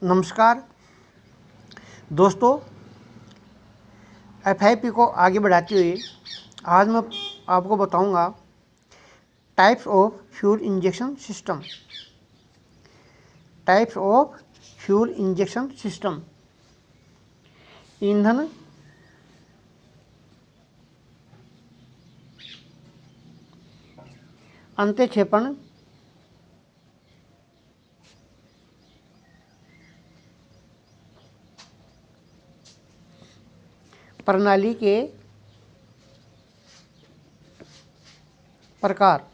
नमस्कार दोस्तों, एफआईपी को आगे बढ़ाते हुए आज मैं आपको बताऊंगा types of fuel injection system. Types of fuel injection system ईंधन अंत्यक्षेपण प्रणाली के प्रकार।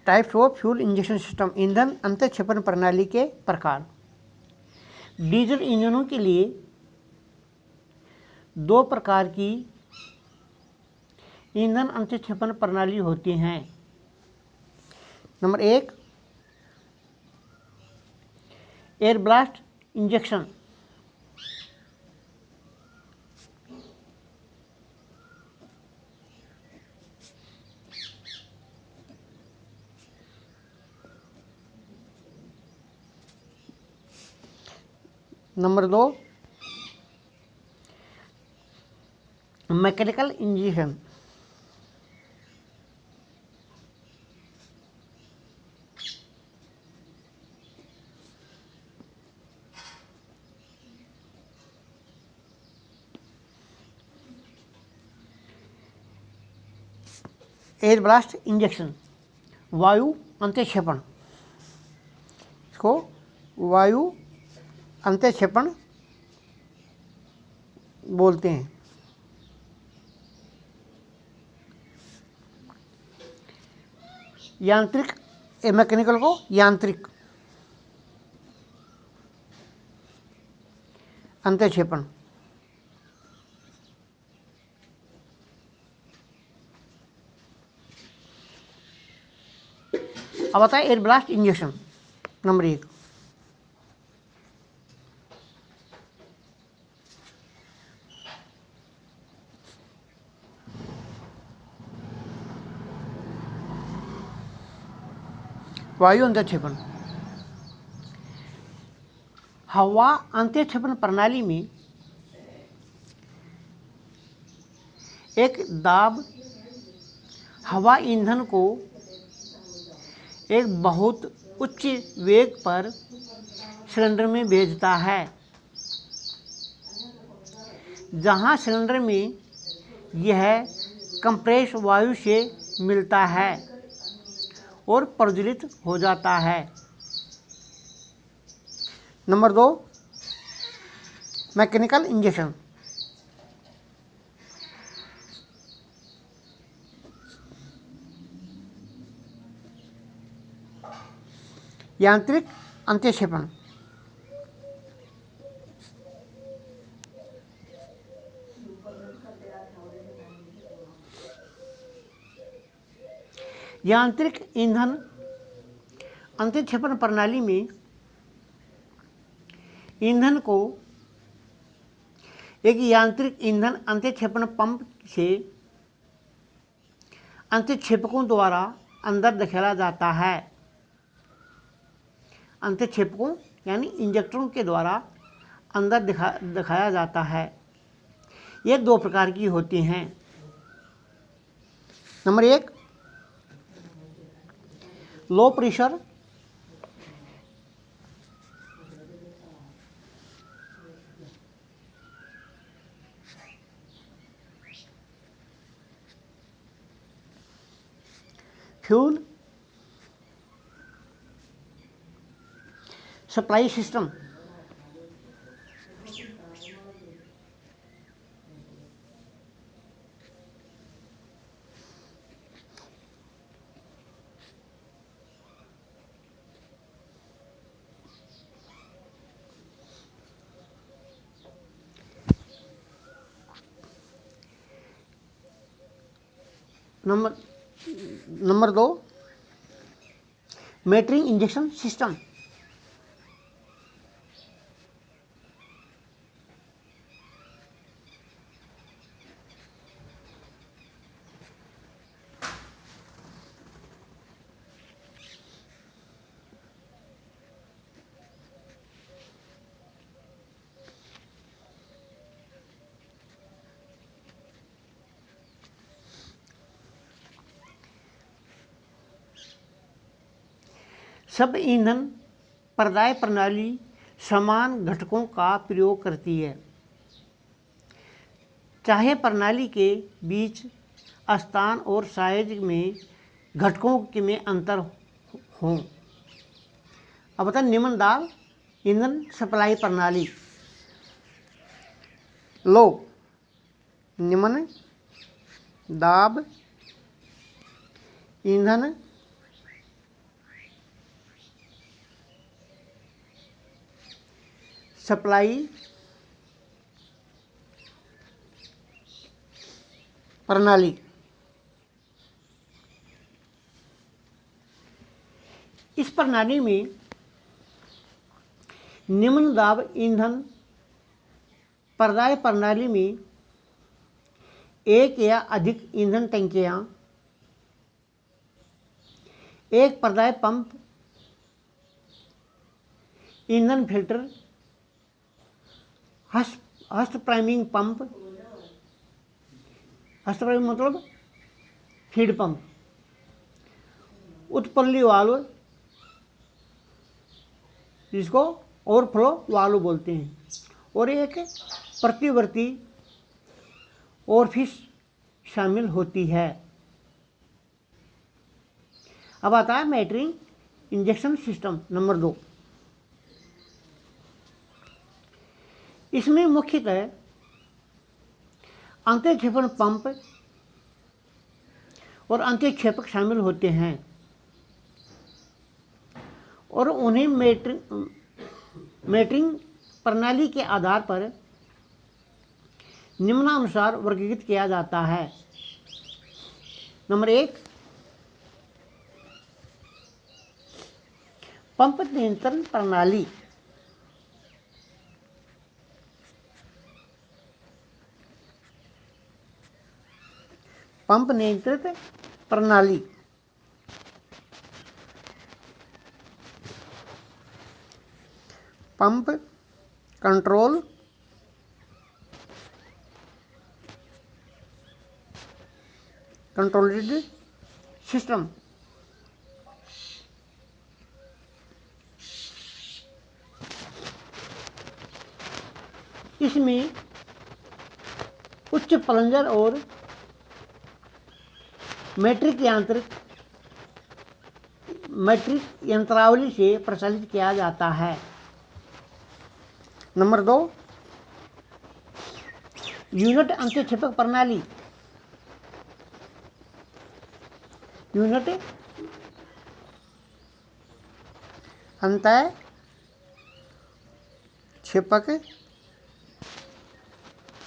Types of fuel injection system ईंधन अंत्यक्षेपण प्रणाली के प्रकार। डीजल इंजनों के लिए दो प्रकार की ईंधन अंत्यक्षेपण प्रणाली होती हैं। Number 1 air blast injection. Number 2 mechanical injection. Air blast injection वायु अंत्यक्षेपण, इसको वायु अंत्यक्षेपण बोलते हैं। यांत्रिक मैकेनिकल को यांत्रिक अंत्यक्षेपण। अब आता है एयर ब्लास्ट इंजेक्शन। नंबर 1 वायु अंत्यक्षेपण। हवा अंत्यक्षेपण प्रणाली में एक दाब हवा ईंधन को एक बहुत उच्च वेग पर सिलेंडर में भेजता है, जहां सिलेंडर में यह कंप्रेस वायु से मिलता है और प्रज्वलित हो जाता है। Number 2 mechanical injection. यांत्रिक अंत्यक्षेपण। यांत्रिक ईंधन अंत्यक्षेपण प्रणाली में ईंधन को एक यांत्रिक ईंधन अंत्यक्षेपण पंप से अंत्यक्षेपकों द्वारा अंदर धकेला जाता है। अंत्यक्षेपकों यानी इंजेक्टरों के द्वारा अंदर दिखाया जाता है। ये दो प्रकार की होती हैं। Number 1 low pressure fuel supply system. Number 2 metering injection system. सब ईंधन प्रदाय प्रणाली समान घटकों का प्रयोग करती है, चाहे प्रणाली के बीच स्थान और साइज में घटकों में अंतर हो। अब बता निम्न दाब ईंधन सप्लाई प्रणाली। लो निम्न दाब ईंधन सप्लाई प्रणाली। इस प्रणाली में निम्न दाब ईंधन प्रदाय प्रणाली में एक या अधिक ईंधन टंकियां, एक प्रदाय पंप, ईंधन फिल्टर, हस्त प्राइमिंग पंप, हस्त प्राइमिंग मतलब फीड पंप, उत्पल्ली वाल्व जिसको ओवरफ्लो वाल्व बोलते हैं, और एक प्रतिवर्ती ओरफिस शामिल होती है। अब आता है मैटरिंग इंजेक्शन सिस्टम नंबर 2। इसमें मुख्यतः अंतःक्षेपण पंप और अंतःक्षेपक शामिल होते हैं और उन्हें मैटरिंग प्रणाली के आधार पर निम्नानुसार वर्गीकृत किया जाता है। नंबर 1, पंप नियंत्रण प्रणाली। पंप नियंत्रित प्रणाली पंप कंट्रोल्ड सिस्टम। इसमें उच्च प्लंजर और मैट्रिक यंत्रावली से प्रचालित किया जाता है। नंबर 2, यूनिट अंतःक्षेपक प्रणाली। यूनिट अंतःक्षेपक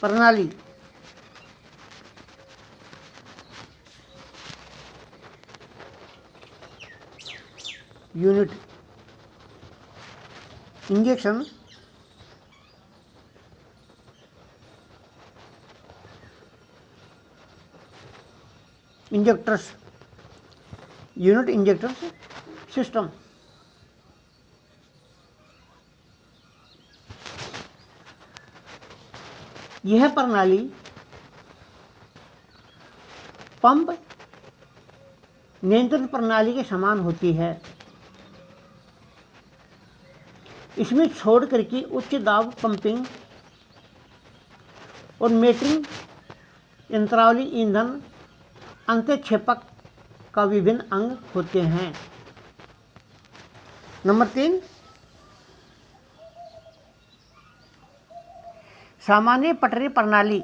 प्रणाली unit injection injectors unit injectors system. यह प्रणाली पंप नियंत्रण प्रणाली के समान होती है। इसमें छोड़कर की उच्च दाब पंपिंग और मेटरिंग यंत्रावली ईंधन अंतःक्षेपक का विभिन्न अंग होते हैं। नंबर 3, सामान्य पटरी प्रणाली।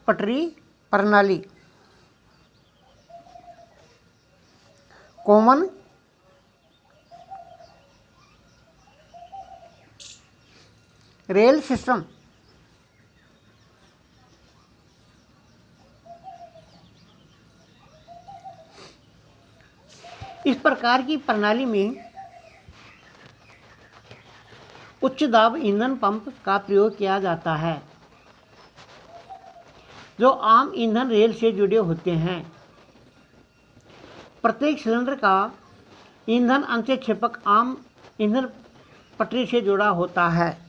पटरी प्रणाली कॉमन रेल सिस्टम। इस प्रकार की प्रणाली में उच्च दाब ईंधन पंप का प्रयोग किया जाता है जो आम ईंधन रेल से जुड़े होते हैं। प्रत्येक सिलेंडर का ईंधन अंतःक्षेपक आम ईंधन पटरी से जुड़ा होता है।